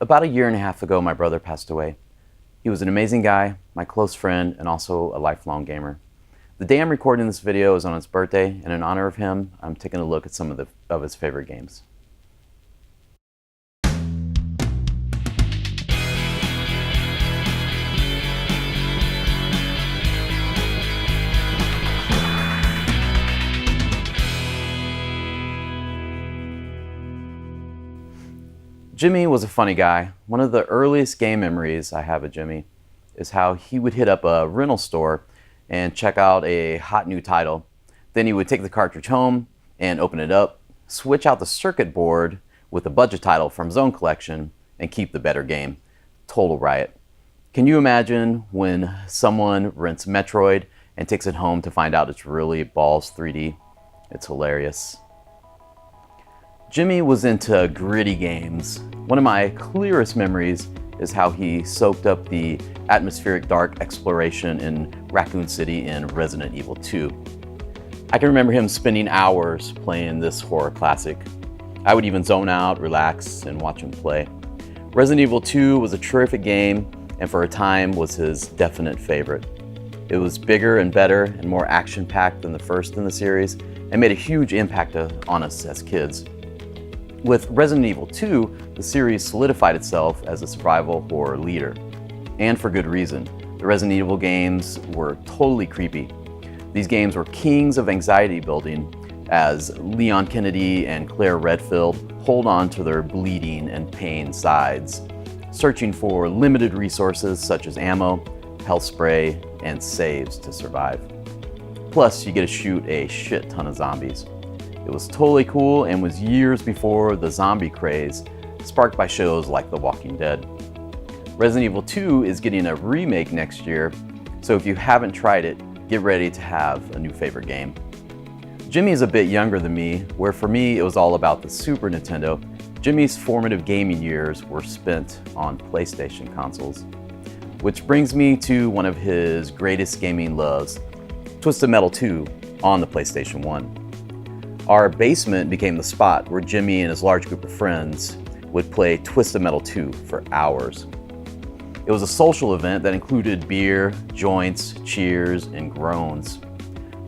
About a year and a half ago, my brother passed away. He was an amazing guy, my close friend, and also a lifelong gamer. The day I'm recording this video is on his birthday, and in honor of him, I'm taking a look at some of his favorite games. Jimmy was a funny guy. One of the earliest game memories I have of Jimmy is how he would hit up a rental store and check out a hot new title. Then he would take the cartridge home and open it up, switch out the circuit board with a budget title from his own collection, and keep the better game. Total riot. Can you imagine when someone rents Metroid and takes it home to find out it's really Balls 3D? It's hilarious. Jimmy was into gritty games. One of my clearest memories is how he soaked up the atmospheric dark exploration in Raccoon City in Resident Evil 2. I can remember him spending hours playing this horror classic. I would even zone out, relax, and watch him play. Resident Evil 2 was a terrific game, and for a time was his definite favorite. It was bigger and better and more action-packed than the first in the series, and made a huge impact on us as kids. With Resident Evil 2, the series solidified itself as a survival horror leader. And for good reason. The Resident Evil games were totally creepy. These games were kings of anxiety building as Leon Kennedy and Claire Redfield hold on to their bleeding and pain sides, searching for limited resources such as ammo, health spray, and saves to survive. Plus, you get to shoot a shit ton of zombies. It was totally cool and was years before the zombie craze, sparked by shows like The Walking Dead. Resident Evil 2 is getting a remake next year, so if you haven't tried it, get ready to have a new favorite game. Jimmy is a bit younger than me, where for me it was all about the Super Nintendo. Jimmy's formative gaming years were spent on PlayStation consoles. Which brings me to one of his greatest gaming loves, Twisted Metal 2 on the PlayStation 1. Our basement became the spot where Jimmy and his large group of friends would play Twisted Metal 2 for hours. It was a social event that included beer, joints, cheers, and groans.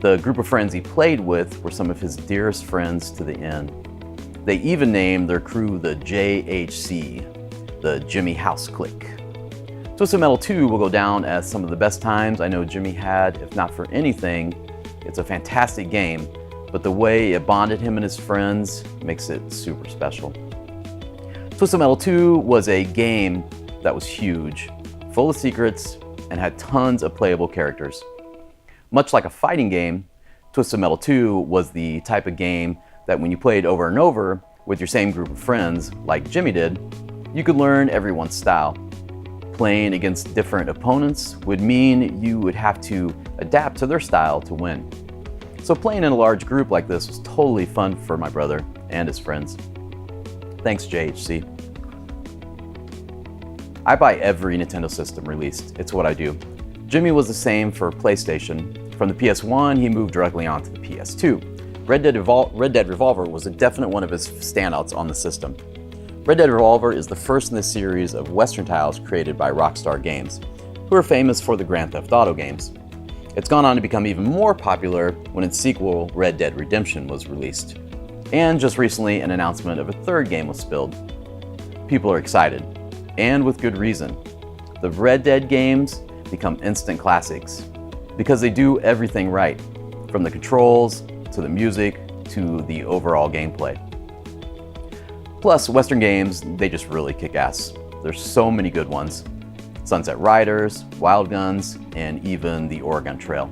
The group of friends he played with were some of his dearest friends to the end. They even named their crew the JHC, the Jimmy House Clique. Twisted Metal 2 will go down as some of the best times I know Jimmy had, if not for anything. It's a fantastic game, but the way it bonded him and his friends makes it super special. Twisted Metal 2 was a game that was huge, full of secrets, and had tons of playable characters. Much like a fighting game, Twisted Metal 2 was the type of game that when you played over and over with your same group of friends, like Jimmy did, you could learn everyone's style. Playing against different opponents would mean you would have to adapt to their style to win. So playing in a large group like this was totally fun for my brother and his friends. Thanks, JHC. I buy every Nintendo system released. It's what I do. Jimmy was the same for PlayStation. From the PS1, he moved directly onto the PS2. Red Dead Revolver was a definite one of his standouts on the system. Red Dead Revolver is the first in the series of Western titles created by Rockstar Games, who are famous for the Grand Theft Auto games. It's gone on to become even more popular when its sequel, Red Dead Redemption, was released. And just recently, an announcement of a third game was spilled. People are excited, and with good reason. The Red Dead games become instant classics because they do everything right, from the controls, to the music, to the overall gameplay. Plus, Western games, they just really kick ass. There's so many good ones. Sunset Riders, Wild Guns, and even the Oregon Trail.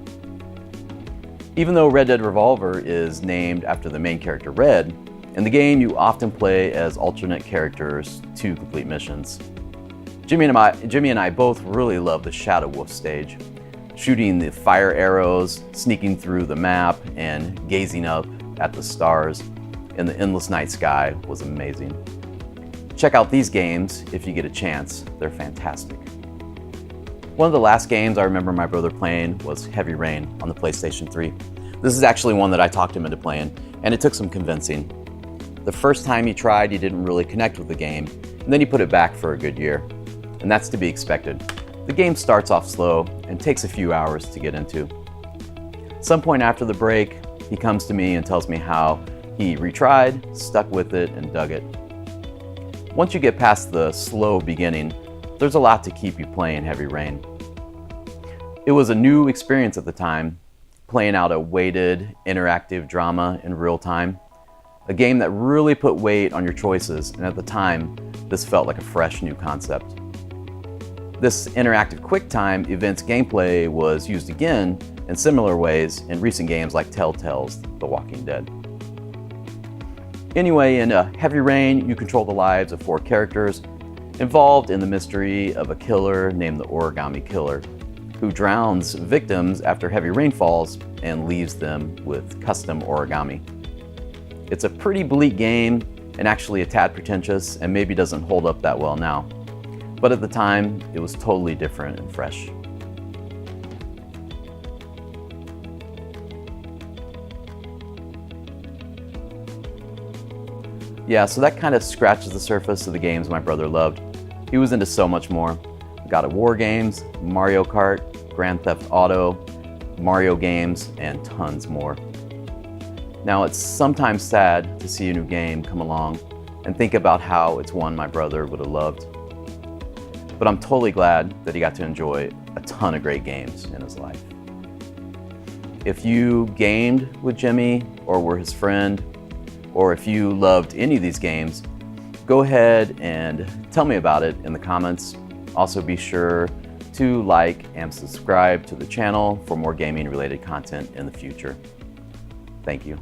Even though Red Dead Revolver is named after the main character Red, in the game you often play as alternate characters to complete missions. Jimmy and I both really love the Shadow Wolf stage. Shooting the fire arrows, sneaking through the map, and gazing up at the stars in the endless night sky was amazing. Check out these games if you get a chance. They're fantastic. One of the last games I remember my brother playing was Heavy Rain on the PlayStation 3. This is actually one that I talked him into playing, and it took some convincing. The first time he tried, he didn't really connect with the game, and then he put it back for a good year. And that's to be expected. The game starts off slow and takes a few hours to get into. Some point after the break, he comes to me and tells me how he retried, stuck with it, and dug it. Once you get past the slow beginning, there's a lot to keep you playing Heavy Rain. It was a new experience at the time, playing out a weighted, interactive drama in real time. A game that really put weight on your choices, and at the time, this felt like a fresh new concept. This interactive QuickTime events gameplay was used again in similar ways in recent games like Telltale's The Walking Dead. Anyway, in Heavy Rain, you control the lives of 4 characters involved in the mystery of a killer named the Origami Killer, who drowns victims after heavy rain falls and leaves them with custom origami. It's a pretty bleak game and actually a tad pretentious and maybe doesn't hold up that well now. But at the time, it was totally different and fresh. Yeah, so that kind of scratches the surface of the games my brother loved. He was into so much more. God of War games, Mario Kart, Grand Theft Auto, Mario games, and tons more. Now, it's sometimes sad to see a new game come along and think about how it's one my brother would have loved. But I'm totally glad that he got to enjoy a ton of great games in his life. If you gamed with Jimmy or were his friend, or if you loved any of these games, go ahead and tell me about it in the comments. Also be sure to like and subscribe to the channel for more gaming related content in the future. Thank you.